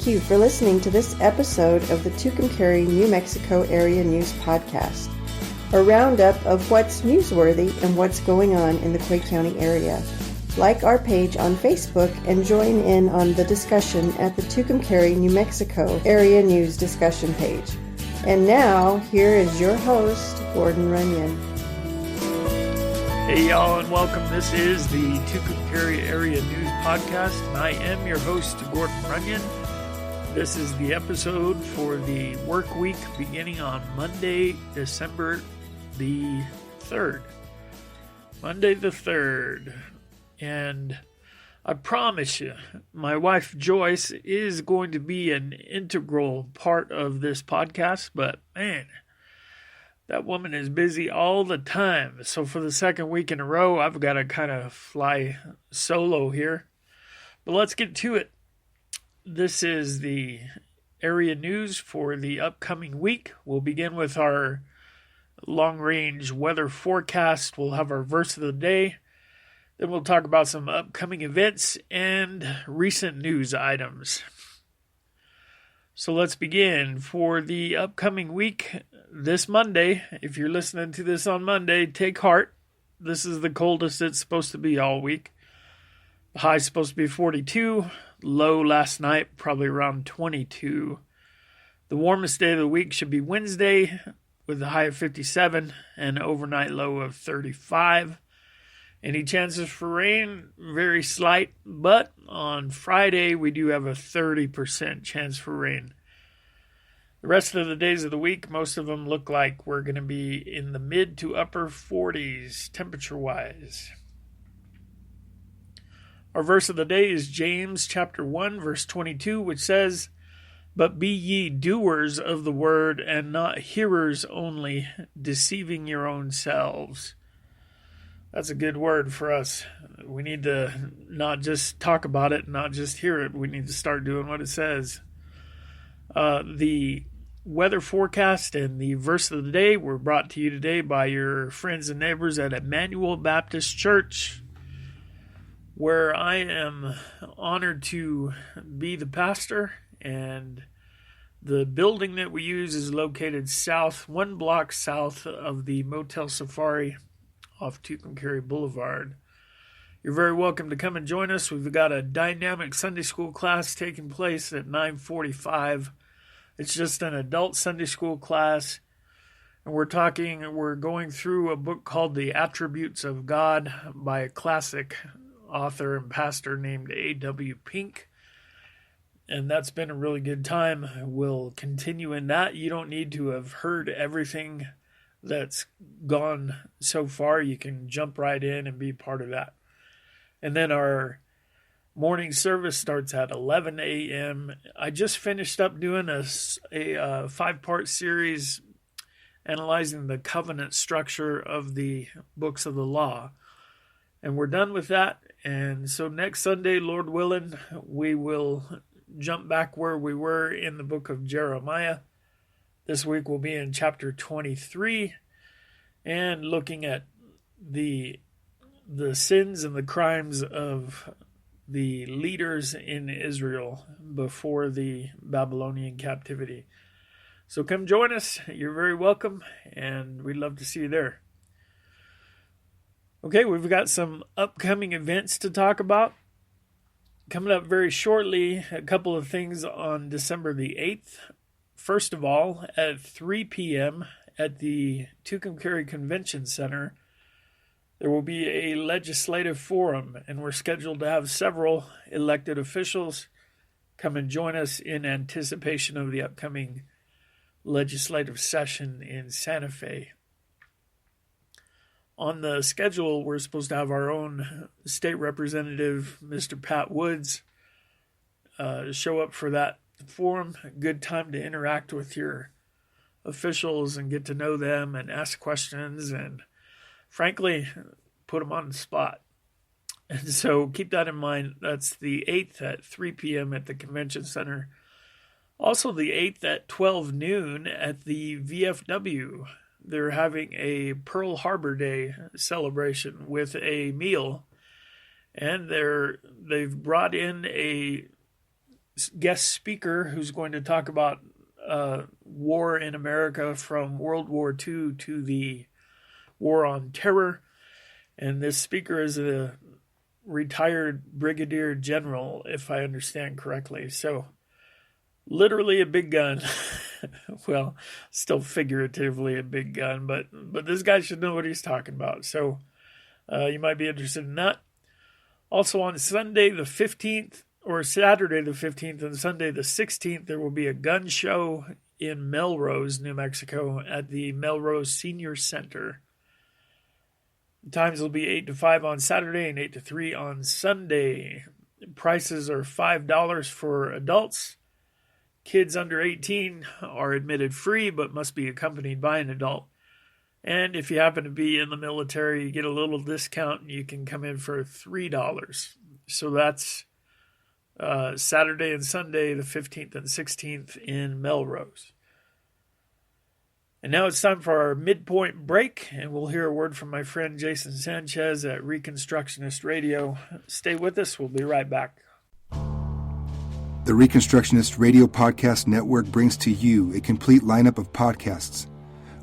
you for listening to this episode of the Tucumcari, New Mexico Area News Podcast, a roundup of what's newsworthy and what's going on in the Quay County area. Like our page on Facebook and join in on the discussion at the Tucumcari, New Mexico Area News discussion page. And now, here is your host, Gordon Runyon. Hey y'all, and welcome. This is the Tucumcari Area News Podcast, and I am your host, Gordon Runyon. This is the episode for the work week beginning on Monday, December the 3rd. Monday the 3rd. And I promise you, my wife Joyce is going to be an integral part of this podcast, but man, that woman is busy all the time. So for the second week in a row, I've got to kind of fly solo here. But let's get to it. This is the area news for the upcoming week. We'll begin with our long-range weather forecast. We'll have our verse of the day. Then we'll talk about some upcoming events and recent news items. So let's begin. For the upcoming week, this Monday, if you're listening to this on Monday, take heart. This is the coldest it's supposed to be all week. The high is supposed to be 42. Low last night, probably around 22. The warmest day of the week should be Wednesday with a high of 57 and an overnight low of 35. Any chances for rain? Very slight, but on Friday we do have a 30% chance for rain. The rest of the days of the week, most of them look like we're going to be in the mid to upper 40s temperature-wise. Our verse of the day is James chapter 1, verse 22, which says, "But be ye doers of the word, and not hearers only, deceiving your own selves." That's a good word for us. We need to not just talk about it, not just hear it. We need to start doing what it says. The weather forecast and the verse of the day were brought to you today by your friends and neighbors at Emmanuel Baptist Church, where I am honored to be the pastor. And the building that we use is located one block south of the Motel Safari off Tucumcari Boulevard. You're very welcome to come and join us. We've got a dynamic Sunday school class taking place at 9:45. It's just an adult Sunday school class, and we're going through a book called The Attributes of God by a classic author and pastor named A.W. Pink. And that's been a really good time. We'll continue in that. You don't need to have heard everything that's gone so far. You can jump right in and be part of that. And then our morning service starts at 11 a.m. I just finished up doing a 5-part series analyzing the covenant structure of the books of the law. And we're done with that. And so next Sunday, Lord willing, we will jump back where we were in the book of Jeremiah. This week we'll be in chapter 23 and looking at the sins and the crimes of the leaders in Israel before the Babylonian captivity. So come join us. You're very welcome, and we'd love to see you there. Okay, we've got some upcoming events to talk about. Coming up very shortly, a couple of things on December the 8th. First of all, at 3 p.m. at the Tucumcari Convention Center, there will be a legislative forum, and we're scheduled to have several elected officials come and join us in anticipation of the upcoming legislative session in Santa Fe. On the schedule, we're supposed to have our own state representative, Mr. Pat Woods, show up for that forum. A good time to interact with your officials and get to know them and ask questions and, frankly, put them on the spot. And so keep that in mind. That's the 8th at 3 p.m. at the Convention Center. Also the 8th at 12 noon at the VFW. They're having a Pearl Harbor Day celebration with a meal. And they've brought in a guest speaker who's going to talk about war in America from World War II to the War on Terror. And this speaker is a retired brigadier general, if I understand correctly. So literally a big gun. Well, still figuratively a big gun, but this guy should know what he's talking about. So you might be interested in that. Also on Sunday the 15th, or Saturday the 15th and Sunday the 16th, there will be a gun show in Melrose, New Mexico at the Melrose Senior Center. The times will be 8 to 5 on Saturday and 8 to 3 on Sunday. Prices are $5 for adults. Kids under 18 are admitted free but must be accompanied by an adult. And if you happen to be in the military, you get a little discount and you can come in for $3. So that's Saturday and Sunday, the 15th and 16th in Melrose. And now it's time for our midpoint break, and we'll hear a word from my friend Jason Sanchez at Reconstructionist Radio. Stay with us. We'll be right back. The Reconstructionist Radio Podcast Network brings to you a complete lineup of podcasts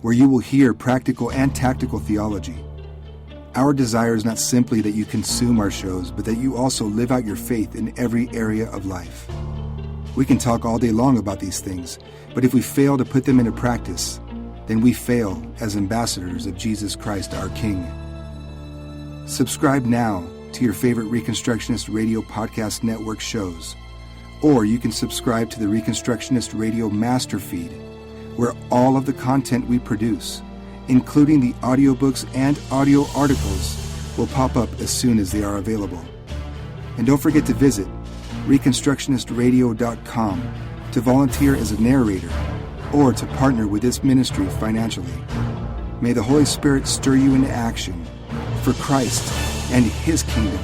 where you will hear practical and tactical theology. Our desire is not simply that you consume our shows, but that you also live out your faith in every area of life. We can talk all day long about these things, but if we fail to put them into practice, then we fail as ambassadors of Jesus Christ, our King. Subscribe now to your favorite Reconstructionist Radio Podcast Network shows, or you can subscribe to the Reconstructionist Radio Master Feed, where all of the content we produce, including the audiobooks and audio articles, will pop up as soon as they are available. And don't forget to visit reconstructionistradio.com to volunteer as a narrator or to partner with this ministry financially. May the Holy Spirit stir you into action for Christ and His kingdom.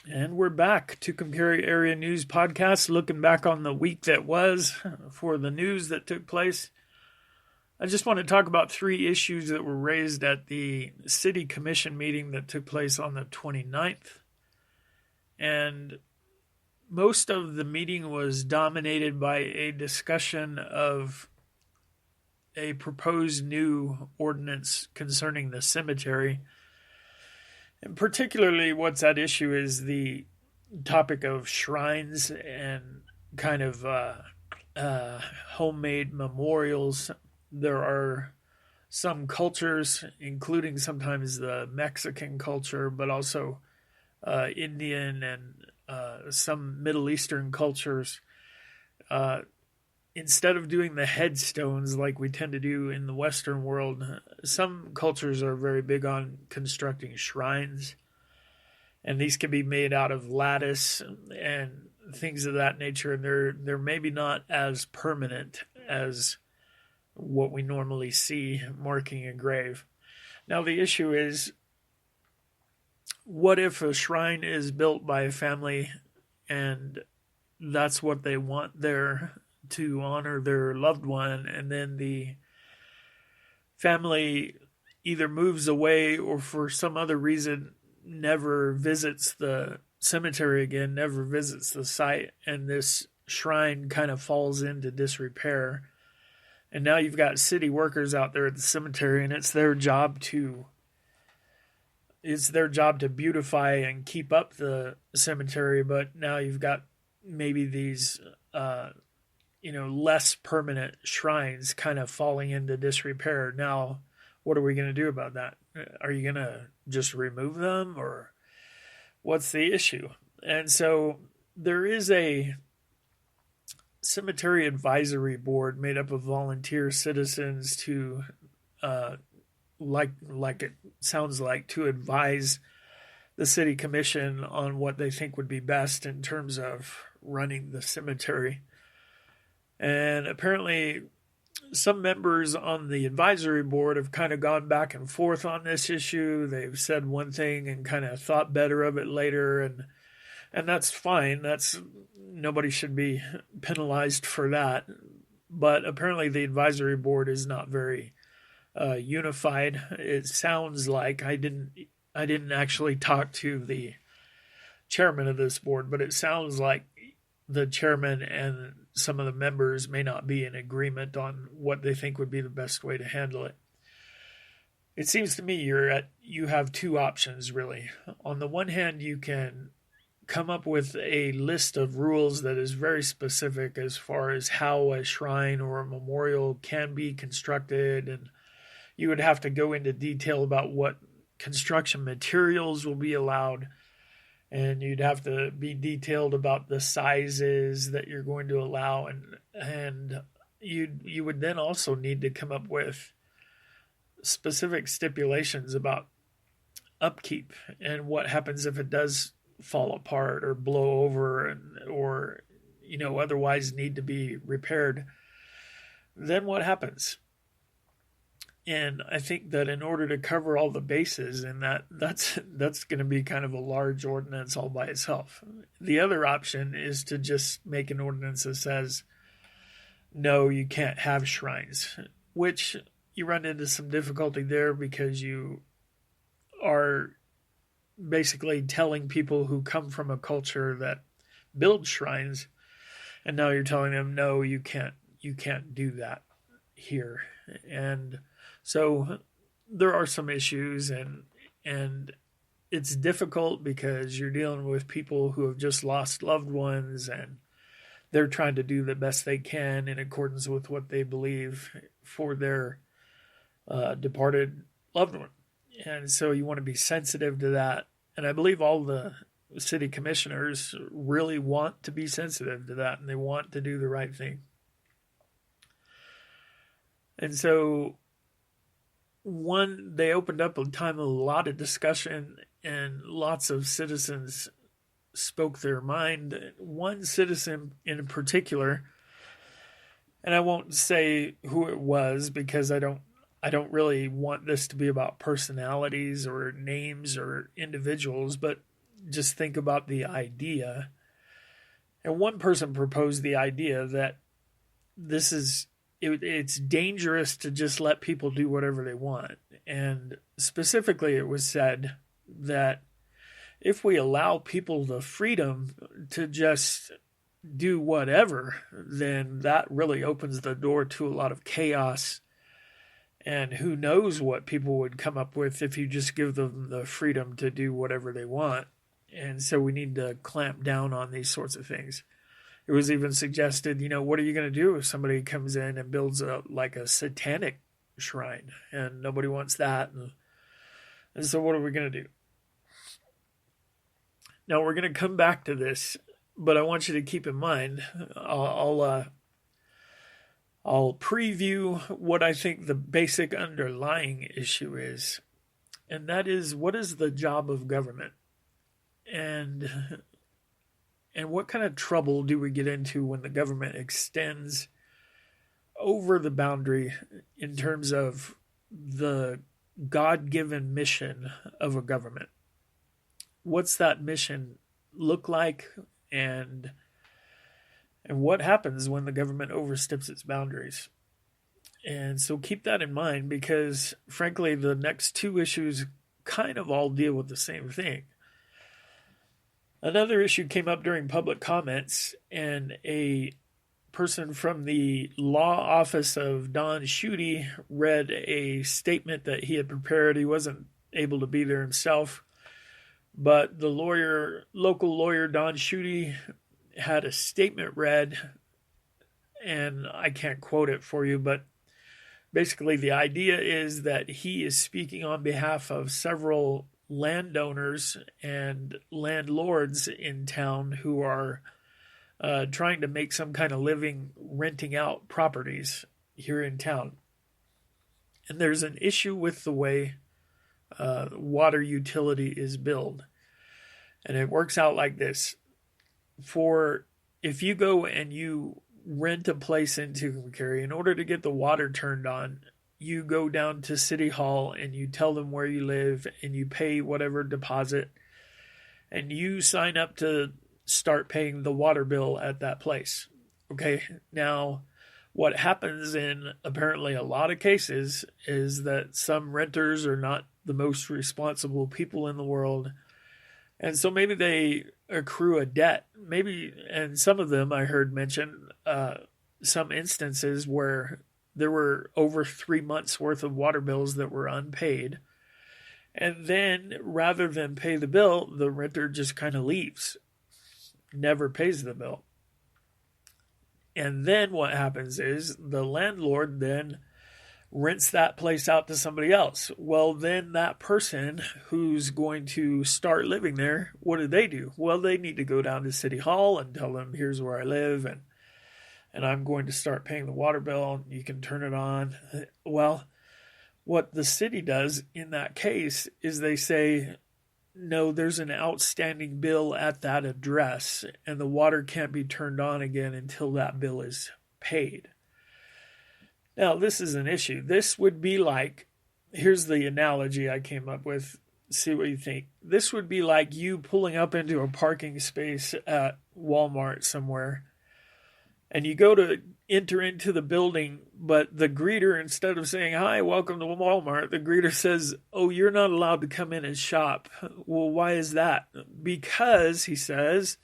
And we're back. Tucumcari Area News Podcast, looking back on the week that was for the news that took place. I just want to talk about 3 issues that were raised at the City Commission meeting that took place on the 29th. And most of the meeting was dominated by a discussion of a proposed new ordinance concerning the cemetery. And particularly what's at issue is the topic of shrines and kind of homemade memorials. There are some cultures, including sometimes the Mexican culture, but also Indian and some Middle Eastern cultures. Instead of doing the headstones like we tend to do in the Western world, some cultures are very big on constructing shrines. And these can be made out of lattice and things of that nature. And they're maybe not as permanent as what we normally see marking a grave. Now, the issue is, what if a shrine is built by a family and that's what they want there to honor their loved one, and then the family either moves away or for some other reason never visits the cemetery again, never visits the site, and this shrine kind of falls into disrepair. And now you've got city workers out there at the cemetery, and it's their job to beautify and keep up the cemetery. But now you've got maybe these, less permanent shrines kind of falling into disrepair. Now, what are we going to do about that? Are you going to just remove them, or what's the issue? And so there is a cemetery advisory board made up of volunteer citizens to, like it sounds like, to advise the city commission on what they think would be best in terms of running the cemetery. And apparently some members on the advisory board have kind of gone back and forth on this issue. They've said one thing and kind of thought better of it later, and that's fine. Nobody should be penalized for that. But apparently the advisory board is not very unified. It sounds like I didn't actually talk to the chairman of this board, but it sounds like the chairman and some of the members may not be in agreement on what they think would be the best way to handle it. It seems to me you have two options, really. On the one hand, you can come up with a list of rules that is very specific as far as how a shrine or a memorial can be constructed, and you would have to go into detail about what construction materials will be allowed, and you'd have to be detailed about the sizes that you're going to allow, and you would then also need to come up with specific stipulations about upkeep and what happens if it does fall apart or blow over or otherwise need to be repaired. Then what happens? And I think that in order to cover all the bases, and that's going to be kind of a large ordinance all by itself. The other option is to just make an ordinance that says, no, you can't have shrines, which you run into some difficulty there because you are basically telling people who come from a culture that builds shrines, and now you're telling them, no, you can't do that here. And so there are some issues, and it's difficult because you're dealing with people who have just lost loved ones, and they're trying to do the best they can in accordance with what they believe for their departed loved one. And so you want to be sensitive to that. And I believe all the city commissioners really want to be sensitive to that, and they want to do the right thing. And so they opened up a time of a lot of discussion, and lots of citizens spoke their mind. One citizen in particular, and I won't say who it was because I don't really want this to be about personalities or names or individuals, but just think about the idea. And one person proposed the idea that it's dangerous to just let people do whatever they want. And specifically, it was said that if we allow people the freedom to just do whatever, then that really opens the door to a lot of chaos. And who knows what people would come up with if you just give them the freedom to do whatever they want. And so we need to clamp down on these sorts of things. It was even suggested, what are you going to do if somebody comes in and builds a satanic shrine? And nobody wants that. And so what are we going to do? Now we're going to come back to this, but I want you to keep in mind, I'll preview what I think the basic underlying issue is, and that is, what is the job of government? And what kind of trouble do we get into when the government extends over the boundary in terms of the God-given mission of a government? What's that mission look like, and what happens when the government oversteps its boundaries? And so keep that in mind, because frankly, the next two issues kind of all deal with the same thing. Another issue came up during public comments, and a person from the law office of Don Schutte read a statement that he had prepared. He wasn't able to be there himself, but the local lawyer Don Schutte had a statement read, and I can't quote it for you, but basically the idea is that he is speaking on behalf of several landowners and landlords in town who are trying to make some kind of living renting out properties here in town. And there's an issue with the way water utility is billed. And it works out like this. If you go and you rent a place in Tucumcari, in order to get the water turned on, you go down to City Hall and you tell them where you live and you pay whatever deposit, and you sign up to start paying the water bill at that place. Okay, now what happens in apparently a lot of cases is that some renters are not the most responsible people in the world. And so maybe they accrue a debt. Maybe, and some of them I heard mention some instances where there were over 3 months worth of water bills that were unpaid. And then rather than pay the bill, the renter just kind of leaves, never pays the bill. And then what happens is the landlord then rents that place out to somebody else. Well, then that person who's going to start living there, what do? Well, they need to go down to City Hall and tell them, here's where I live, and I'm going to start paying the water bill. You can turn it on. Well, what the city does in that case is they say, no, there's an outstanding bill at that address, and the water can't be turned on again until that bill is paid. Now, this is an issue. This would be like, here's the analogy I came up with. See what you think. This would be like you pulling up into a parking space at Walmart somewhere, and you go to enter into the building, but the greeter, instead of saying, hi, welcome to Walmart, the greeter says, oh, you're not allowed to come in and shop. Well, why is that? Because, he says,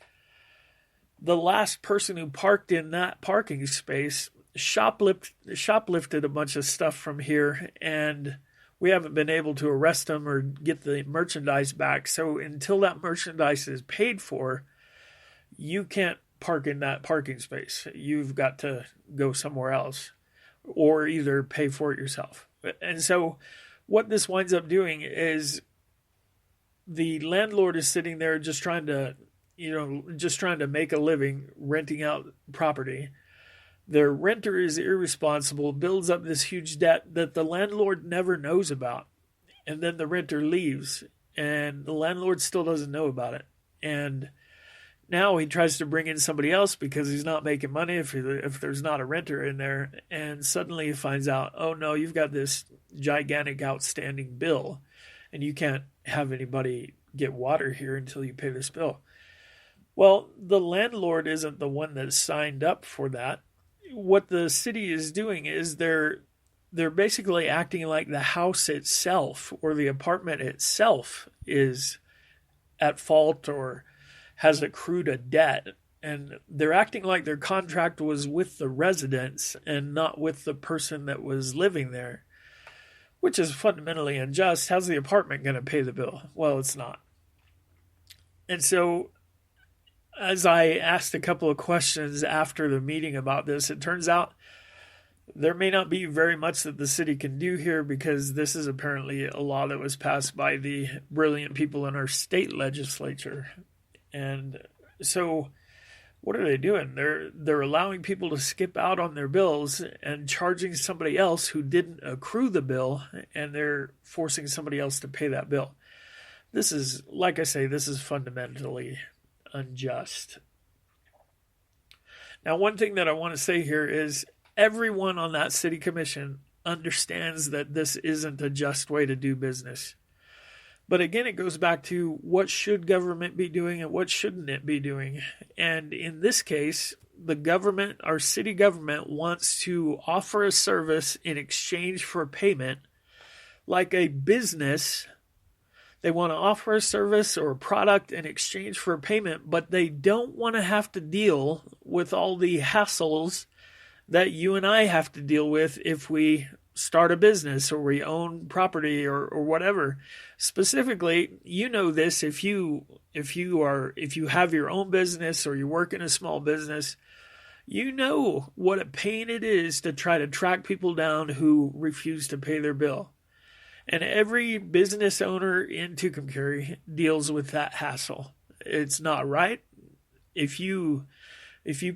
the last person who parked in that parking space shoplifted a bunch of stuff from here, and we haven't been able to arrest them or get the merchandise back. So until that merchandise is paid for, you can't park in that parking space. You've got to go somewhere else or either pay for it yourself. And so what this winds up doing is the landlord is sitting there just trying to make a living renting out property. Their renter is irresponsible, builds up this huge debt that the landlord never knows about. And then the renter leaves and the landlord still doesn't know about it. And now he tries to bring in somebody else because he's not making money if there's not a renter in there. And suddenly he finds out, oh no, you've got this gigantic outstanding bill and you can't have anybody get water here until you pay this bill. Well, the landlord isn't the one that signed up for that. What the city is doing is they're basically acting like the house itself or the apartment itself is at fault or has accrued a debt, and they're acting like their contract was with the residents and not with the person that was living there, which is fundamentally unjust. How's the apartment going to pay the bill? Well, it's not. And so as I asked a couple of questions after the meeting about this, it turns out there may not be very much that the city can do here because this is apparently a law that was passed by the brilliant people in our state legislature. And so what are they doing? They're allowing people to skip out on their bills and charging somebody else who didn't accrue the bill, and they're forcing somebody else to pay that bill. This is, like I say, this is fundamentally unjust. Now, one thing that I want to say here is everyone on that city commission understands that this isn't a just way to do business. But again, it goes back to what should government be doing and what shouldn't it be doing. And in this case, the government, our city government, wants to offer a service in exchange for payment, like a business. They want to offer a service or a product in exchange for payment, but they don't want to have to deal with all the hassles that you and I have to deal with if we start a business or we own property or whatever. Specifically, you know this, if you have your own business or you work in a small business, you know what a pain it is to try to track people down who refuse to pay their bill. And every business owner in Tucumcari deals with that hassle. It's not right. If you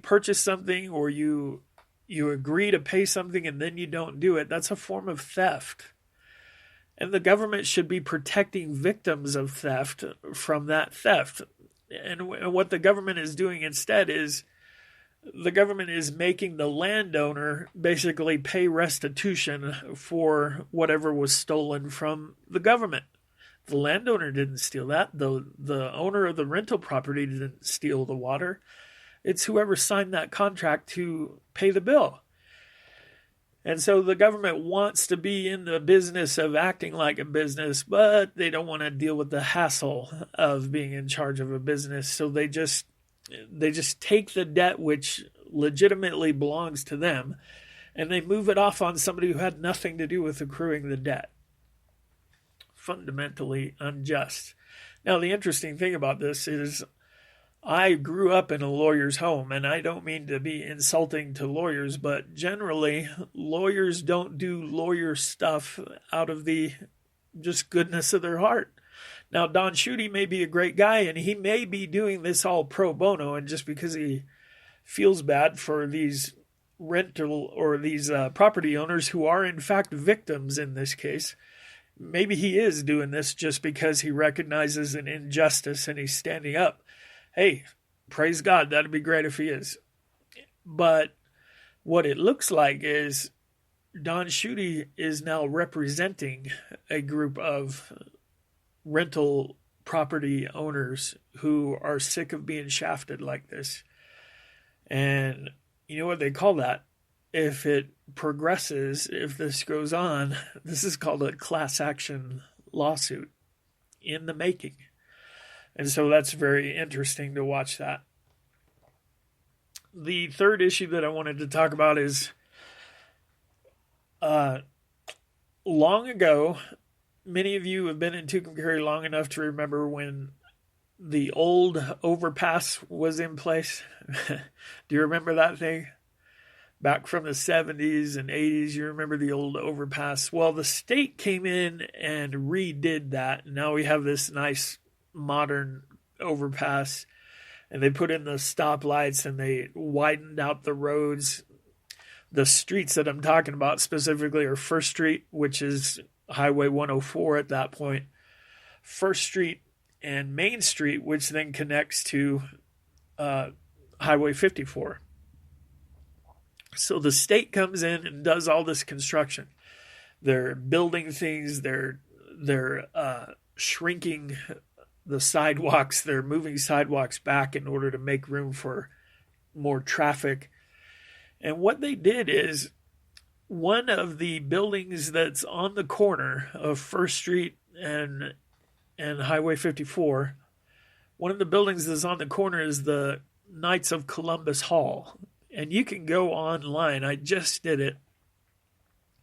purchase something or you agree to pay something and then you don't do it, that's a form of theft. And the government should be protecting victims of theft from that theft. And what the government is doing instead is the government is making the landowner basically pay restitution for whatever was stolen from the government. The landowner didn't steal that. The owner of the rental property didn't steal the water. It's whoever signed that contract to pay the bill. And so the government wants to be in the business of acting like a business, but they don't want to deal with the hassle of being in charge of a business. So they just take the debt which legitimately belongs to them, and they move it off on somebody who had nothing to do with accruing the debt. Fundamentally unjust. Now, the interesting thing about this is I grew up in a lawyer's home, and I don't mean to be insulting to lawyers, but generally, lawyers don't do lawyer stuff out of the just goodness of their heart. Now, Don Schutte may be a great guy, and he may be doing this all pro bono, and just because he feels bad for these rental or these property owners who are in fact victims in this case, maybe he is doing this just because he recognizes an injustice and he's standing up. Hey, praise God, that'd be great if he is. But what it looks like is Don Schutte is now representing a group of rental property owners who are sick of being shafted like this. And you know what they call that? If it progresses, if this goes on, this is called a class action lawsuit in the making. And so that's very interesting to watch that. The third issue that I wanted to talk about is long ago, many of you have been in Tucumcari long enough to remember when the old overpass was in place. Do you remember that thing? Back from the 70s and 80s, you remember the old overpass? Well, the state came in and redid that. Now we have this nice modern overpass, and they put in the stoplights and they widened out the roads. The streets that I'm talking about specifically are First Street, which is Highway 104 at that point, First Street and Main Street, which then connects to Highway 54. So the state comes in and does all this construction. They're building things. They're shrinking the sidewalks. They're moving sidewalks back in order to make room for more traffic. And what they did is one of the buildings that's on the corner of First Street and Highway 54, one of the buildings that's on the corner is the Knights of Columbus Hall. And you can go online. I just did it.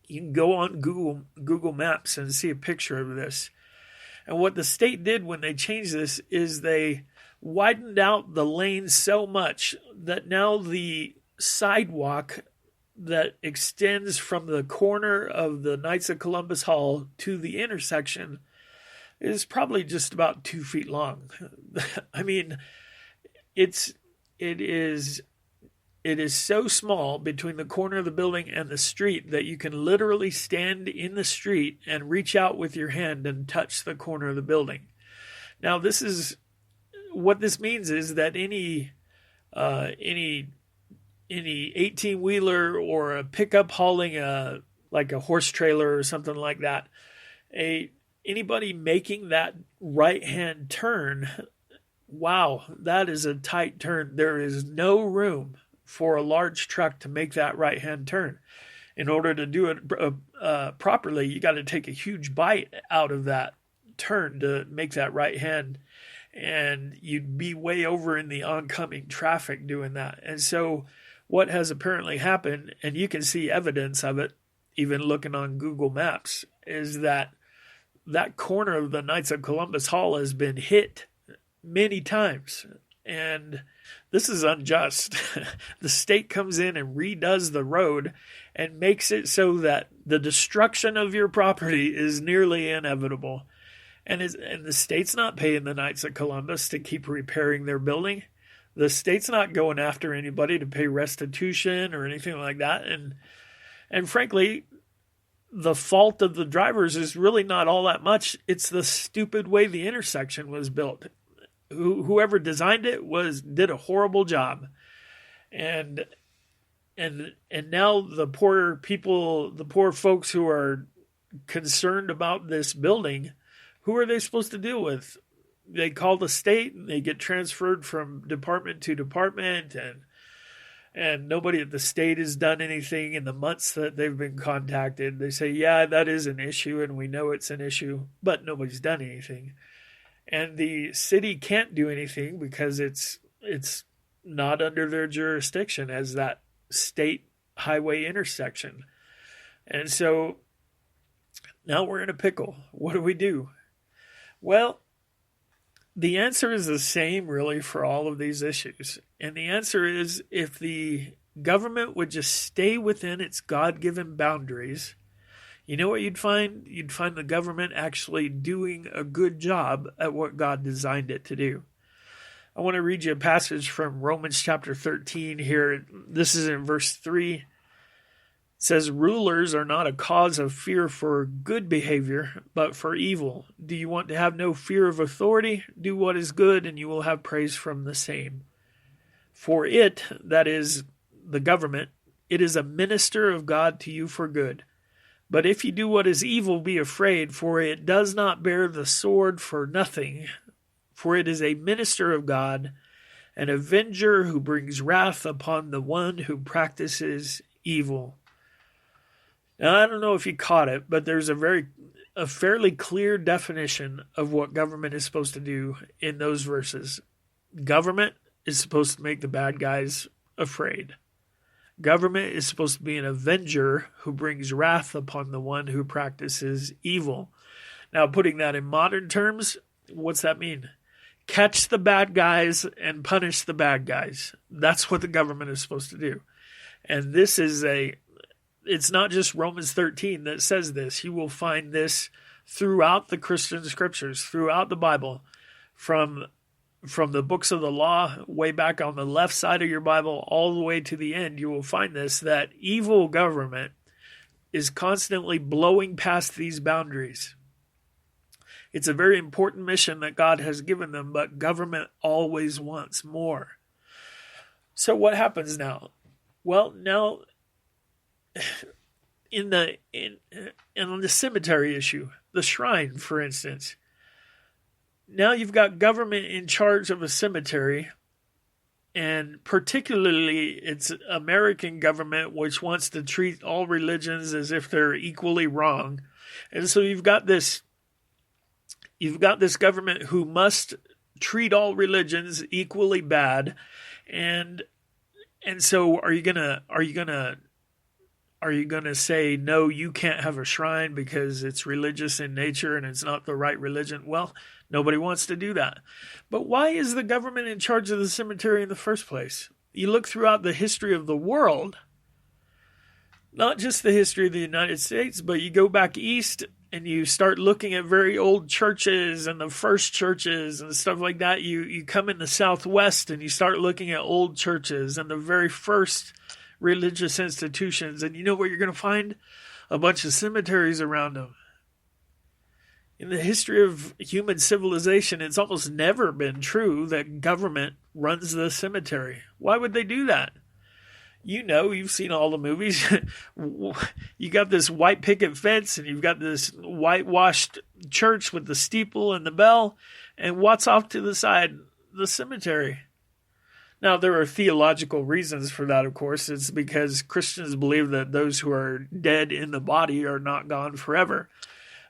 You can go on Google Maps and see a picture of this. And what the state did when they changed this is they widened out the lanes so much that now the sidewalk that extends from the corner of the Knights of Columbus Hall to the intersection is probably just about 2 feet long. I mean, it is so small between the corner of the building and the street that you can literally stand in the street and reach out with your hand and touch the corner of the building. Now, what this means is that any 18-wheeler or a pickup hauling like a horse trailer or something like that, anybody making that right-hand turn, wow, that is a tight turn. There is no room for a large truck to make that right-hand turn. In order to do it properly, you got to take a huge bite out of that turn to make that right hand, and you'd be way over in the oncoming traffic doing that. And so what has apparently happened, and you can see evidence of it even looking on Google Maps, is that corner of the Knights of Columbus Hall has been hit many times. And this is unjust. The state comes in and redoes the road and makes it so that the destruction of your property is nearly inevitable. And the state's not paying the Knights of Columbus to keep repairing their building. The state's not going after anybody to pay restitution or anything like that. And frankly, the fault of the drivers is really not all that much. It's the stupid way the intersection was built. Whoever designed it did a horrible job, and now the poor people, the poor folks who are concerned about this building, who are they supposed to deal with? They call the state and they get transferred from department to department, And nobody at the state has done anything in the months that they've been contacted. They say, yeah, that is an issue, and we know it's an issue, but nobody's done anything. And the city can't do anything because it's not under their jurisdiction as that state highway intersection. And so now we're in a pickle. What do we do? Well, the answer is the same really for all of these issues. And the answer is if the government would just stay within its God-given boundaries, you know what you'd find? You'd find the government actually doing a good job at what God designed it to do. I want to read you a passage from Romans chapter 13 here. This is in verse 3. It says, rulers are not a cause of fear for good behavior, but for evil. Do you want to have no fear of authority? Do what is good, and you will have praise from the same. For it, that is the government, it is a minister of God to you for good. But if you do what is evil, be afraid, for it does not bear the sword for nothing. For it is a minister of God, an avenger who brings wrath upon the one who practices evil. Now, I don't know if you caught it, but there's a fairly clear definition of what government is supposed to do in those verses. Government is supposed to make the bad guys afraid. Government is supposed to be an avenger who brings wrath upon the one who practices evil. Now, putting that in modern terms, what's that mean? Catch the bad guys and punish the bad guys. That's what the government is supposed to do. And this is it's not just Romans 13 that says this. You will find this throughout the Christian scriptures, throughout the Bible, from the books of the law, way back on the left side of your Bible, all the way to the end. You will find this, that evil government is constantly blowing past these boundaries. It's a very important mission that God has given them, but government always wants more. So what happens now? Well, now in the cemetery issue, the shrine, for instance, now you've got government in charge of a cemetery, and particularly it's American government, which wants to treat all religions as if they're equally wrong. And so you've got this government who must treat all religions equally bad. And so are you gonna say, no, you can't have a shrine because it's religious in nature and it's not the right religion? Well, nobody wants to do that. But why is the government in charge of the cemetery in the first place? You look throughout the history of the world, not just the history of the United States, but you go back east and you start looking at very old churches and the first churches and stuff like that. You come in the Southwest and you start looking at old churches and the very first religious institutions. And you know what you're going to find? A bunch of cemeteries around them. In the history of human civilization, it's almost never been true that government runs the cemetery. Why would they do that? You know, you've seen all the movies. You got this white picket fence and you've got this whitewashed church with the steeple and the bell. And what's off to the side? The cemetery. Now, there are theological reasons for that, of course. It's because Christians believe that those who are dead in the body are not gone forever.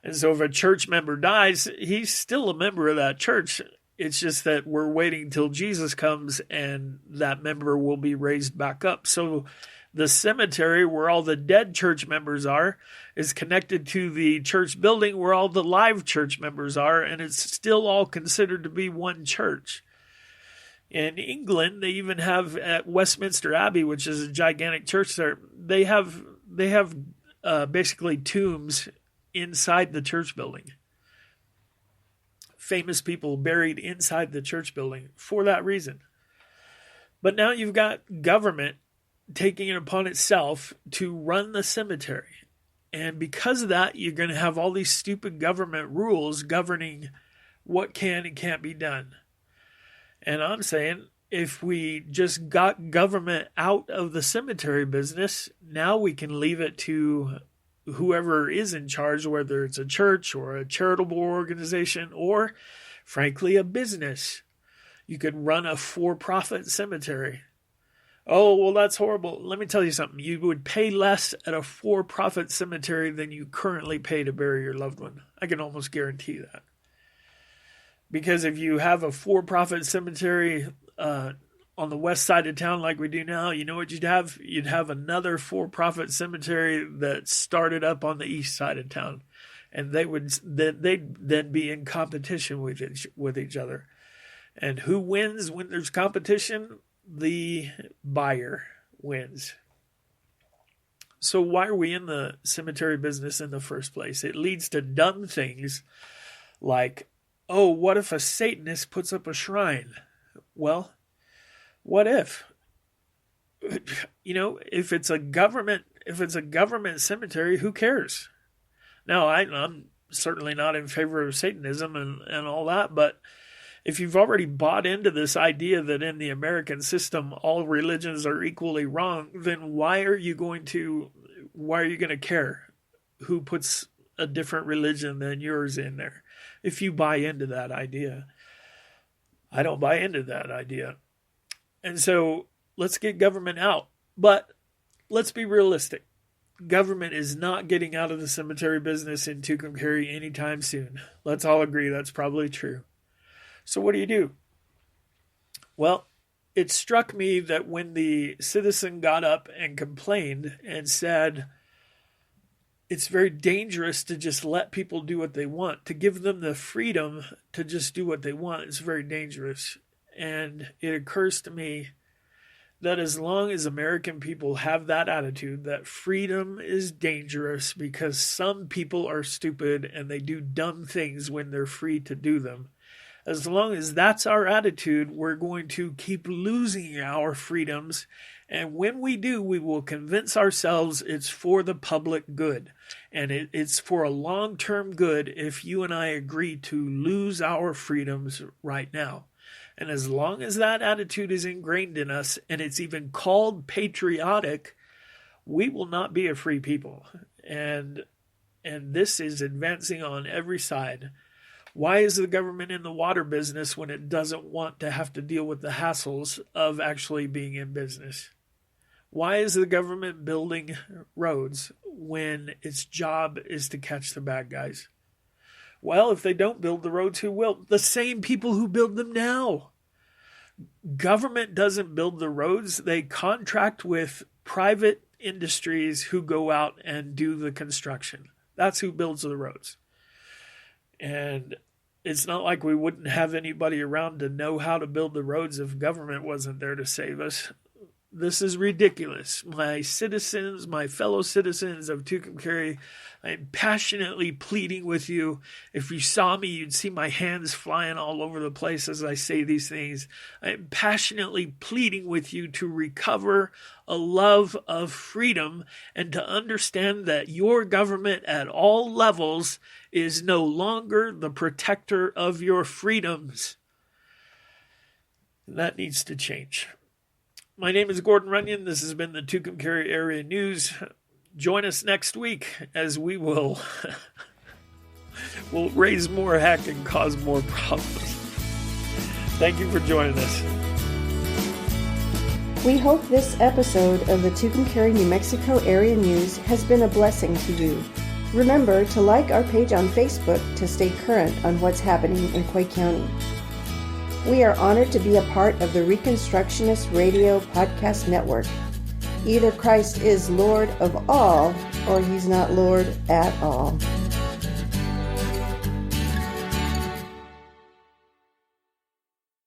And so if a church member dies, he's still a member of that church. It's just that we're waiting till Jesus comes and that member will be raised back up. So the cemetery where all the dead church members are is connected to the church building where all the live church members are, and it's still all considered to be one church. In England, they even have at Westminster Abbey, which is a gigantic church there, they have basically tombs inside the church building. Famous people buried inside the church building for that reason. But now you've got government taking it upon itself to run the cemetery. And because of that, you're going to have all these stupid government rules governing what can and can't be done. And I'm saying if we just got government out of the cemetery business, now we can leave it to whoever is in charge, whether it's a church or a charitable organization or, frankly, a business. You could run a for-profit cemetery. Oh, well, that's horrible. Let me tell you something. You would pay less at a for-profit cemetery than you currently pay to bury your loved one. I can almost guarantee that. Because if you have a for-profit cemetery on the west side of town like we do now, you know what you'd have? You'd have another for-profit cemetery that started up on the east side of town. And they'd then be in competition with each other. And who wins when there's competition? The buyer wins. So why are we in the cemetery business in the first place? It leads to dumb things like, oh, what if a Satanist puts up a shrine? Well, what if? You know, if it's a government cemetery, who cares? Now, I'm certainly not in favor of Satanism and all that, but if you've already bought into this idea that in the American system all religions are equally wrong, then why are you going to care who puts a different religion than yours in there? If you buy into that idea. I don't buy into that idea. And so let's get government out. But let's be realistic. Government is not getting out of the cemetery business in Tucumcari anytime soon. Let's all agree that's probably true. So what do? Well, it struck me that when the citizen got up and complained and said, it's very dangerous to just let people do what they want, to give them the freedom to just do what they want, it's very dangerous. And it occurs to me that as long as American people have that attitude, that freedom is dangerous because some people are stupid and they do dumb things when they're free to do them. As long as that's our attitude, we're going to keep losing our freedoms. And when we do, we will convince ourselves it's for the public good. And it's for a long-term good if you and I agree to lose our freedoms right now. And as long as that attitude is ingrained in us, and it's even called patriotic, we will not be a free people. And this is advancing on every side. Why is the government in the water business when it doesn't want to have to deal with the hassles of actually being in business? Why is the government building roads when its job is to catch the bad guys? Well, if they don't build the roads, who will? The same people who build them now. Government doesn't build the roads. They contract with private industries who go out and do the construction. That's who builds the roads. And it's not like we wouldn't have anybody around to know how to build the roads if government wasn't there to save us. This is ridiculous. My citizens, my fellow citizens of Tucumcari, I'm passionately pleading with you. If you saw me, you'd see my hands flying all over the place as I say these things. I'm passionately pleading with you to recover a love of freedom and to understand that your government at all levels is no longer the protector of your freedoms. That needs to change. My name is Gordon Runyon. This has been the Tucumcari Area News. Join us next week as we will we'll raise more heck and cause more problems. Thank you for joining us. We hope this episode of the Tucumcari, New Mexico Area News has been a blessing to you. Remember to like our page on Facebook to stay current on what's happening in Quay County. We are honored to be a part of the Reconstructionist Radio Podcast Network. Either Christ is Lord of all, or he's not Lord at all.